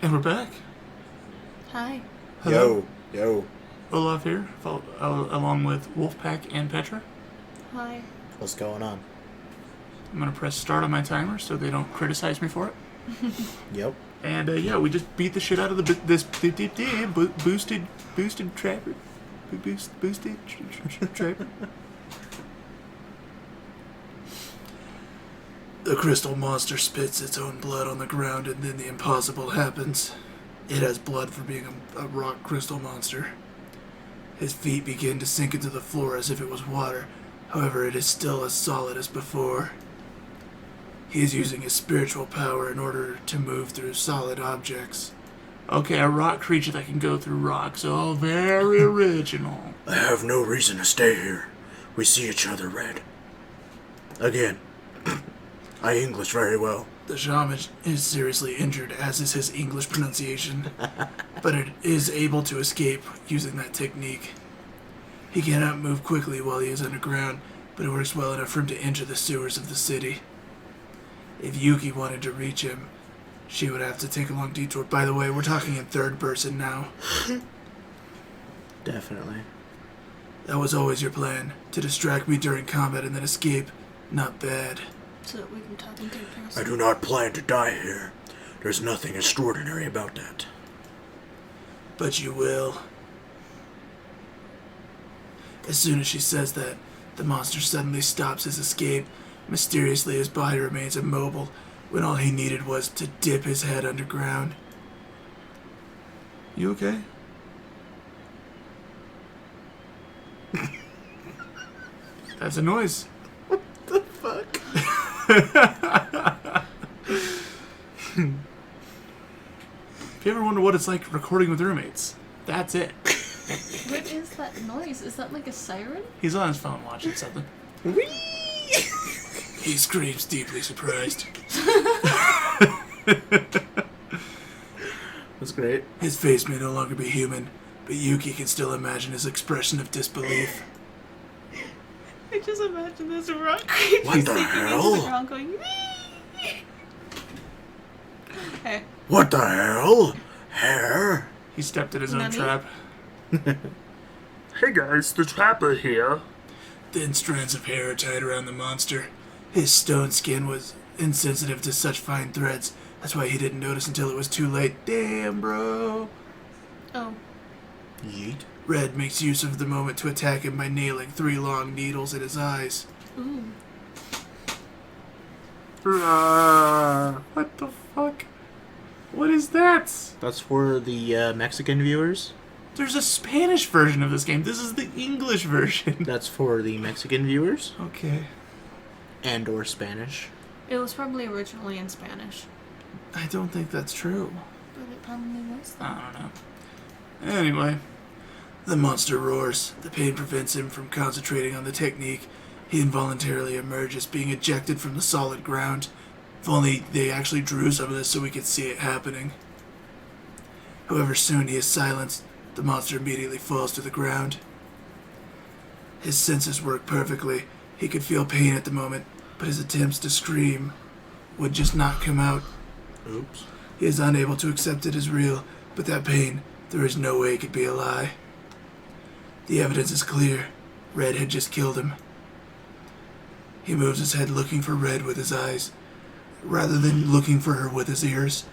And we're back. Hi. Hello. Yo. Olaf here, along with Wolfpack and Petra. Hi. What's going on? I'm going to press start on my timer so they don't criticize me for it. Yep. And we just beat the shit out of boosted trapper. Boosted trapper. The crystal monster spits its own blood on the ground, and then the impossible happens. It has blood for being a rock crystal monster. His feet begin to sink into the floor as if it was water. However, it is still as solid as before. He is using his spiritual power in order to move through solid objects. Okay, a rock creature that can go through rocks. Oh, very original. I have no reason to stay here. We see each other, Red. Again. I English very well. The shaman is seriously injured, as is his English pronunciation, but it is able to escape using that technique. He cannot move quickly while he is underground, but it works well enough for him to enter the sewers of the city. If Yuki wanted to reach him, she would have to take a long detour. By the way, we're talking in third person now. Definitely. That was always your plan, to distract me during combat and then escape. Not bad. So that we can talk in third person. I do not plan to die here. There's nothing extraordinary about that. But you will. As soon as she says that, the monster suddenly stops his escape. Mysteriously, his body remains immobile, when all he needed was to dip his head underground. You okay? That's a noise. What the fuck? If you ever wonder what it's like recording with roommates, that's it. What is that noise? Is that like a siren? He's on his phone watching something. He screams, deeply surprised. That's great. His face may no longer be human, but Yuki can still imagine his expression of disbelief. I just imagine this rock creature What the sinking hell? into the ground going, Hey. What the hell? Hair? He stepped in his own Nani? trap. Hey guys, the Trapper here. Thin strands of hair are tied around the monster. His stone skin was insensitive to such fine threads. That's why he didn't notice until it was too late. Damn, bro. Oh. Yeet. Red makes use of the moment to attack him by nailing 3 long needles in his eyes. Ooh. What the fuck? What is that? That's for the Mexican viewers. There's a Spanish version of this game. This is the English version. That's for the Mexican viewers. Okay. And or Spanish. It was probably originally in Spanish. I don't think that's true. But it probably was. I don't know. Anyway, the monster roars. The pain prevents him from concentrating on the technique. He involuntarily emerges, being ejected from the solid ground. If only they actually drew some of this so we could see it happening. However, soon he is silenced. The monster immediately falls to the ground. His senses work perfectly. He could feel pain at the moment, but his attempts to scream would just not come out. Oops. He is unable to accept it as real, but that pain, there is no way it could be a lie. The evidence is clear. Red had just killed him. He moves his head looking for Red with his eyes, rather than looking for her with his ears,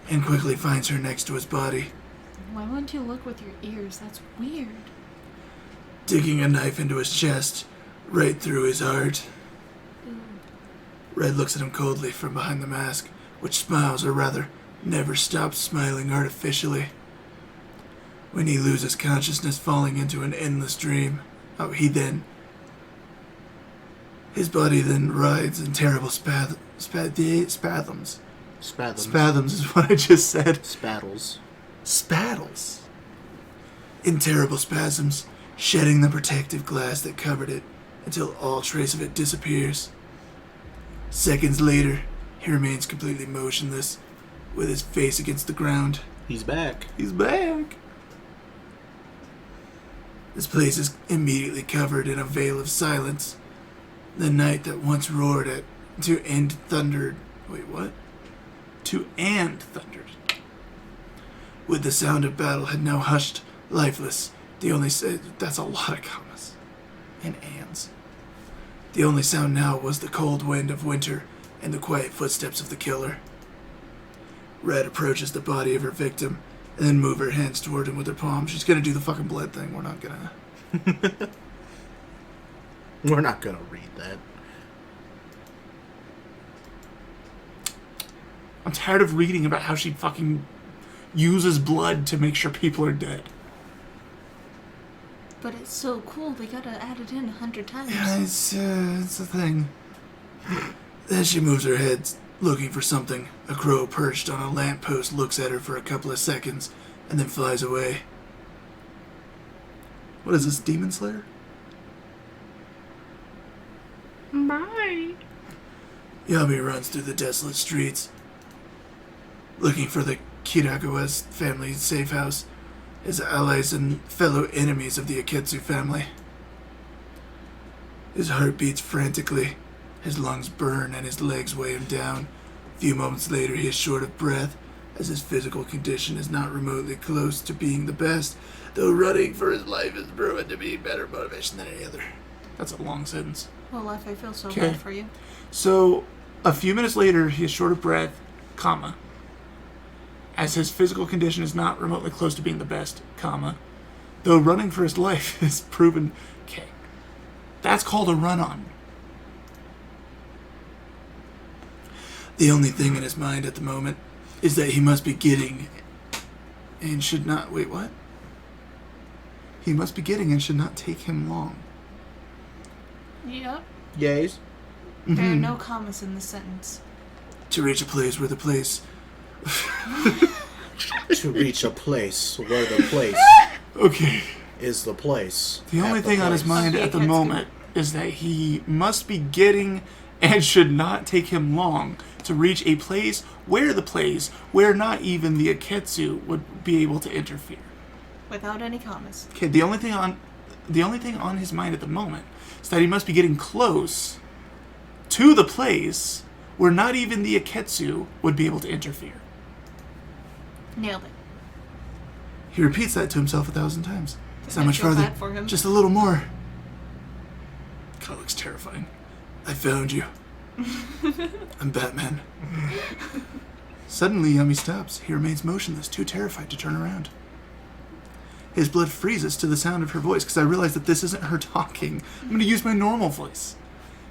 and quickly finds her next to his body. Why wouldn't you look with your ears? That's weird. Digging a knife into his chest, right through his heart. Ooh. Red looks at him coldly from behind the mask, which smiles, or rather, never stops smiling artificially. When he loses consciousness, falling into an endless dream, his body then writhes in terrible spasms. Spasms. Spasms is what I just said. Spattles. Spattles. In terrible spasms, shedding the protective glass that covered it until all trace of it disappears. Seconds later, he remains completely motionless, with his face against the ground. He's back. He's back. This place is immediately covered in a veil of silence. The night that once roared to and thundered. with the sound of battle had now hushed, lifeless. That's a lot of commas and ands. The only sound now was the cold wind of winter and the quiet footsteps of the killer. Red approaches the body of her victim and then move her hands toward him with her palm. She's gonna do the fucking blood thing. We're not gonna read that. I'm tired of reading about how she fucking uses blood to make sure people are dead. But it's so cool, they gotta add it in 100 times. Yeah, it's a thing. Then she moves her head, looking for something. A crow perched on a lamppost looks at her for a couple of seconds, and then flies away. What is this, Demon Slayer? Bye. Yami runs through the desolate streets, looking for the Kiragawa's family safe house, his allies and fellow enemies of the Aketsu family. His heart beats frantically, his lungs burn and his legs weigh him down. A few moments later he is short of breath, as his physical condition is not remotely close to being the best, though running for his life is proven to be better motivation than any other. That's a long sentence. Well, Life, I feel so Okay. bad for you. So, a few minutes later, he is short of breath, comma, as his physical condition is not remotely close to being the best, comma, though running for his life is proven... Okay. That's called a run-on. The only thing in his mind at the moment is that he must be getting and should not... Wait, what? He must be getting and should not take him long. Yep. Yays. There are no commas in the sentence. To reach a place where the place... To reach a place where the place Okay. is the place. The only at the thing on his place. mind Okay, at the that's moment is that he must be getting and should not take him long to reach a place where not even the Aketsu would be able to interfere. Without any commas. Okay, the only thing on his mind at the moment is that he must be getting close to the place where not even the Aketsu would be able to interfere. Nailed it. He repeats that to himself 1,000 times. It's not I much feel farther. bad for him. Just a little more. God, looks terrifying. I found you. I'm Batman. Suddenly, Yami stops. He remains motionless, too terrified to turn around. His blood freezes to the sound of her voice because I realize that this isn't her talking. I'm going to use my normal voice.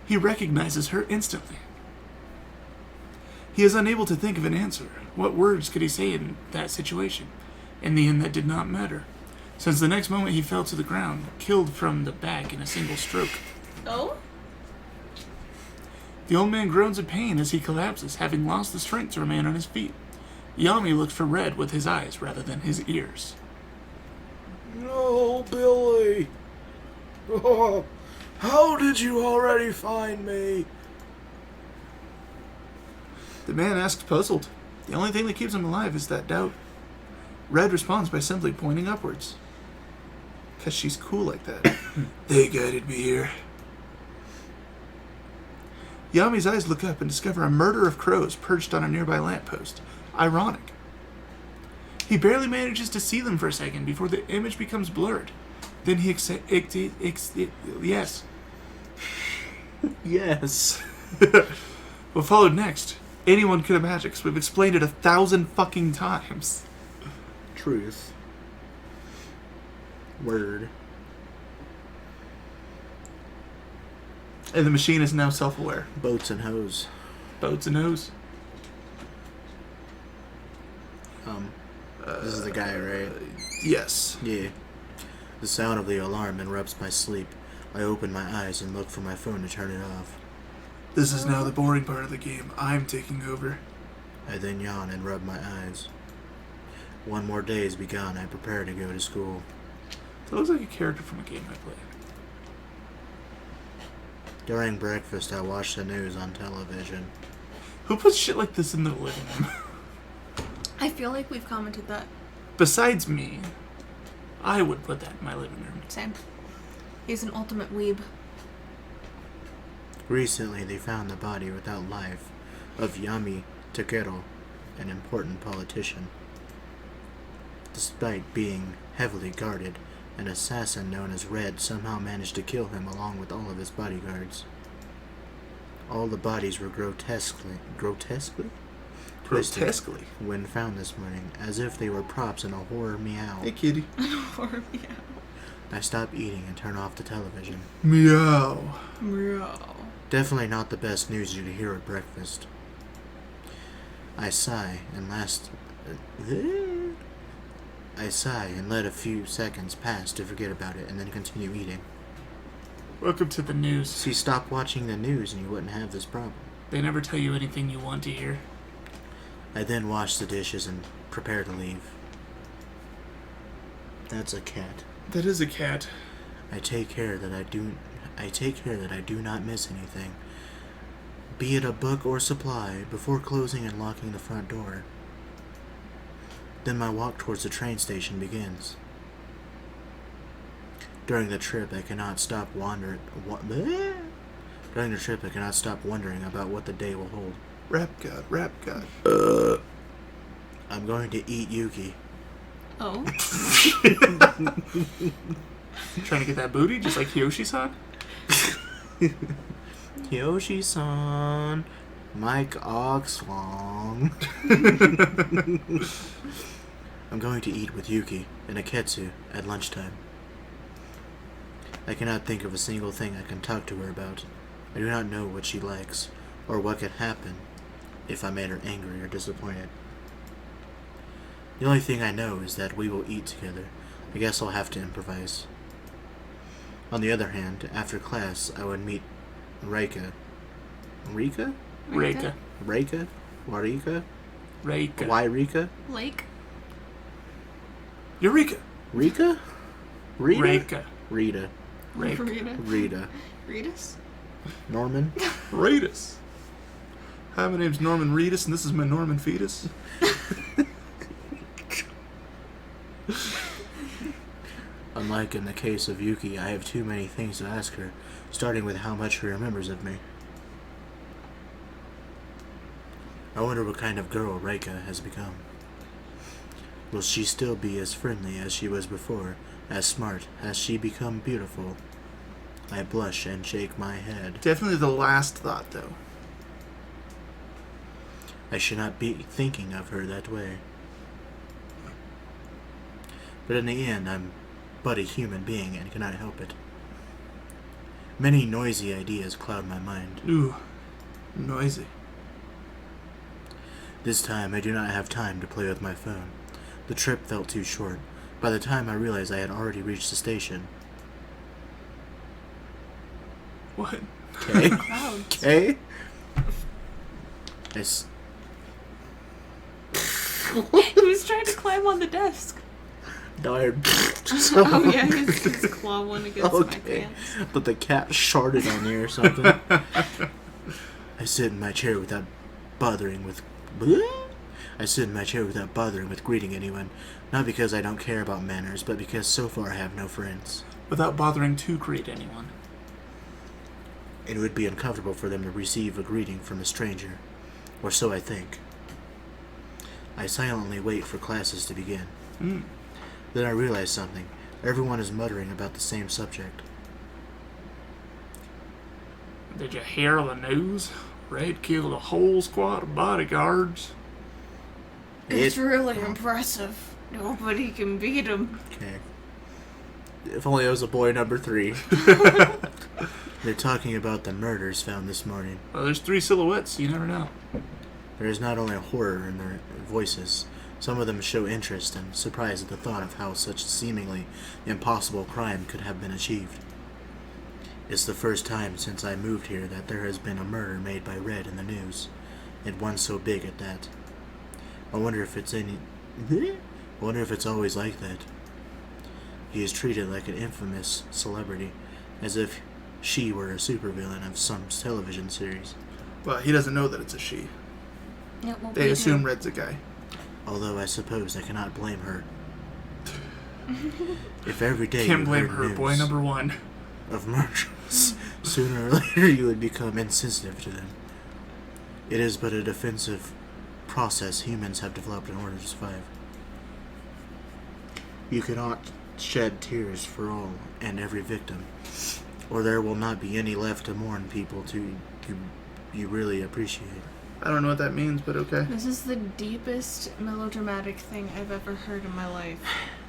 He recognizes her instantly. He is unable to think of an answer. What words could he say in that situation? In the end, that did not matter, since the next moment he fell to the ground, killed from the back in a single stroke. Oh? The old man groans in pain as he collapses, having lost the strength to remain on his feet. Yami looks for Red with his eyes rather than his ears. No, Billy. Oh, how did you already find me? The man asks, puzzled. The only thing that keeps him alive is that doubt. Red responds by simply pointing upwards. Because she's cool like that. They guided me here. Yami's eyes look up and discover a murder of crows perched on a nearby lamppost. Ironic. He barely manages to see them for a second before the image becomes blurred. Then he yes. Yes. What followed next? Anyone could imagine, because we've explained it 1,000 fucking times. Truth. Word. And the machine is now self-aware. Boats and hose. Boats and hose. This is the guy, right? Yes. Yeah. The sound of the alarm interrupts my sleep. I open my eyes and look for my phone to turn it off. This is now the boring part of the game. I'm taking over. I then yawn and rub my eyes. One more day has begun. I prepare to go to school. That looks like a character from a game I played. During breakfast, I watch the news on television. Who puts shit like this in their living room? I feel like we've commented that. Besides me, I would put that in my living room. Same. He's an ultimate weeb. Recently, they found the body without life of Yami Takeru, an important politician. Despite being heavily guarded, an assassin known as Red somehow managed to kill him along with all of his bodyguards. All the bodies were grotesquely twisted Grotesquely. when found this morning, as if they were props in a horror meow. Hey, kitty. Or meow. I stop eating and turn off the television. Meow. Meow. Definitely not the best news you'd hear at breakfast. I sigh and let a few seconds pass to forget about it and then continue eating. Welcome to the news. See, stop watching the news and you wouldn't have this problem. They never tell you anything you want to hear. I then wash the dishes and prepare to leave. That's a cat. That is a cat. I take care that I do not miss anything, be it a book or supply, before closing and locking the front door. Then my walk towards the train station begins. During the trip, I cannot stop wondering about what the day will hold. Rap god. I'm going to eat Yuki. Oh. Trying to get that booty, just like Yoshi-san? Yoshi-san, Mike Oxlong. I'm going to eat with Yuki and Aketsu at lunchtime. I cannot think of a single thing I can talk to her about. I do not know what she likes, or what could happen if I made her angry or disappointed. The only thing I know is that we will eat together. I guess I'll have to improvise. On the other hand, after class, I would meet Reika. Rika? Reika. Reika? Warika? Reika. Why Rika? Lake. Eureka. Rika? Rita? Reika. Rita. Reika. Rita. Rita. Ritas? Norman? Reedus. Hi, my name's Norman Reedus, and this is my Norman fetus. Unlike in the case of Yuki, I have too many things to ask her, starting with how much she remembers of me. I wonder what kind of girl Reika has become. Will she still be as friendly as she was before, as smart? Has she become beautiful? I blush and shake my head. Definitely the last thought, though. I should not be thinking of her that way. But in the end, I'm but a human being and cannot help it. Many noisy ideas cloud my mind. Ooh. Noisy. This time, I do not have time to play with my phone. The trip felt too short. By the time I realized I had already reached the station. What? Okay. Clouds. Okay. He was trying to climb on the desk. Died. Oh yeah, his claw went against my Okay. pants. But the cat sharted on me or something. I sit in my chair without bothering with greeting anyone, not because I don't care about manners, but because so far I have no friends. Without bothering to greet anyone. It would be uncomfortable for them to receive a greeting from a stranger, or so I think. I silently wait for classes to begin. Then I realize something. Everyone is muttering about the same subject. Did you hear the news? Red killed a whole squad of bodyguards. It's really impressive. Nobody can beat him. Okay. If only I was a boy number 3. They're talking about the murders found this morning. Well, there's 3 silhouettes, so you never know. There is not only horror in their voices, some of them show interest and surprise at the thought of how such seemingly impossible crime could have been achieved. It's the first time since I moved here that there has been a murder made by Red in the news, and one so big at that. I wonder if it's always like that. He is treated like an infamous celebrity, as if she were a supervillain of some television series. Well, he doesn't know that it's a she. It won't They beat assume him. Red's a guy. Although I suppose I cannot blame her. If every day Can't you blame heard her, boy news number 1. of murders, sooner or later you would become insensitive to them. It is but a defensive process humans have developed in order to survive. You cannot shed tears for all and every victim, or there will not be any left to mourn people you really appreciate. I don't know what that means, but okay. This is the deepest melodramatic thing I've ever heard in my life.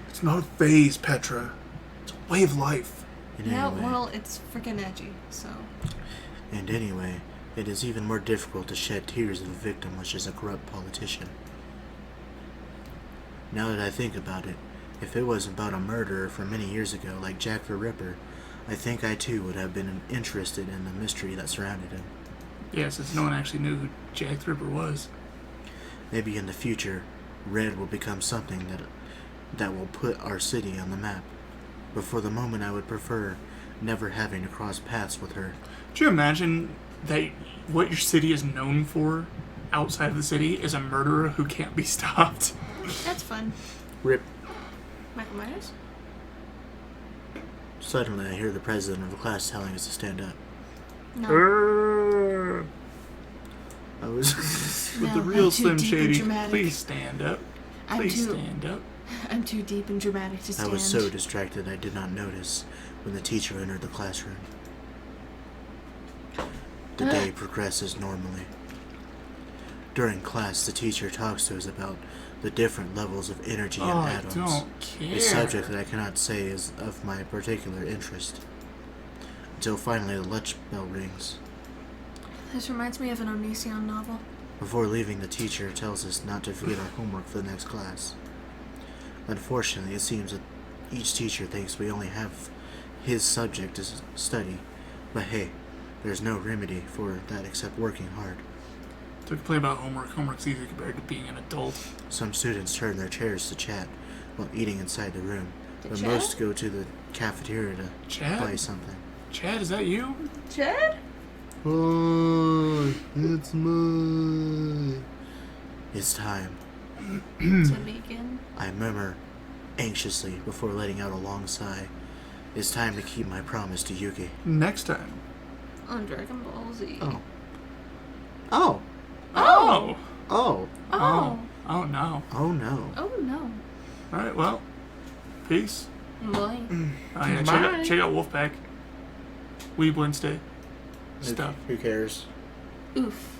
It's not a phase, Petra. It's a way of life. And Yeah, anyway, well, it's freaking edgy, so. and anyway, it is even more difficult to shed tears of a victim which is a corrupt politician. Now that I think about it, if it was about a murderer from many years ago, like Jack the Ripper, I think I too would have been interested in the mystery that surrounded him. Yeah, since no one actually knew who Jack the Ripper was. Maybe in the future, Red will become something that will put our city on the map. But for the moment, I would prefer never having to cross paths with her. Do you imagine that what your city is known for outside of the city is a murderer who can't be stopped? That's fun. Rip. Michael Myers? Suddenly, I hear the president of the class telling us to stand up. No. I was... With No, the real I'm too Slim deep and Shady, dramatic. please stand up. Please stand up. I'm too deep and dramatic to I stand. was so distracted I did not notice when the teacher entered the classroom. The day progresses normally. During class, the teacher talks to us about the different levels of energy in I atoms. don't care. A subject that I cannot say is of my particular interest. Until finally the lunch bell rings. This reminds me of an Onision novel. Before leaving, the teacher tells us not to forget our homework for the next class. Unfortunately, it seems that each teacher thinks we only have his subject to study. But hey, there's no remedy for that except working hard. To complain about homework. Homework's easy compared to being an adult. Some students turn their chairs to chat while eating inside the room, To but chat? most go to the cafeteria to Chad? buy something. Chad, is that you? Chad? Oh, it's me. It's time. To begin. I murmur anxiously before letting out a long sigh. It's time to keep my promise to Yuki. Next time. On Dragon Ball Z. Oh. Oh. Oh! Oh. Oh. Oh no. Oh no. Oh no. Alright, well. Peace. Boy. Oh yeah, Bye. check out Wolfpack. Weebwednesday. Stuff. Who cares? Oof.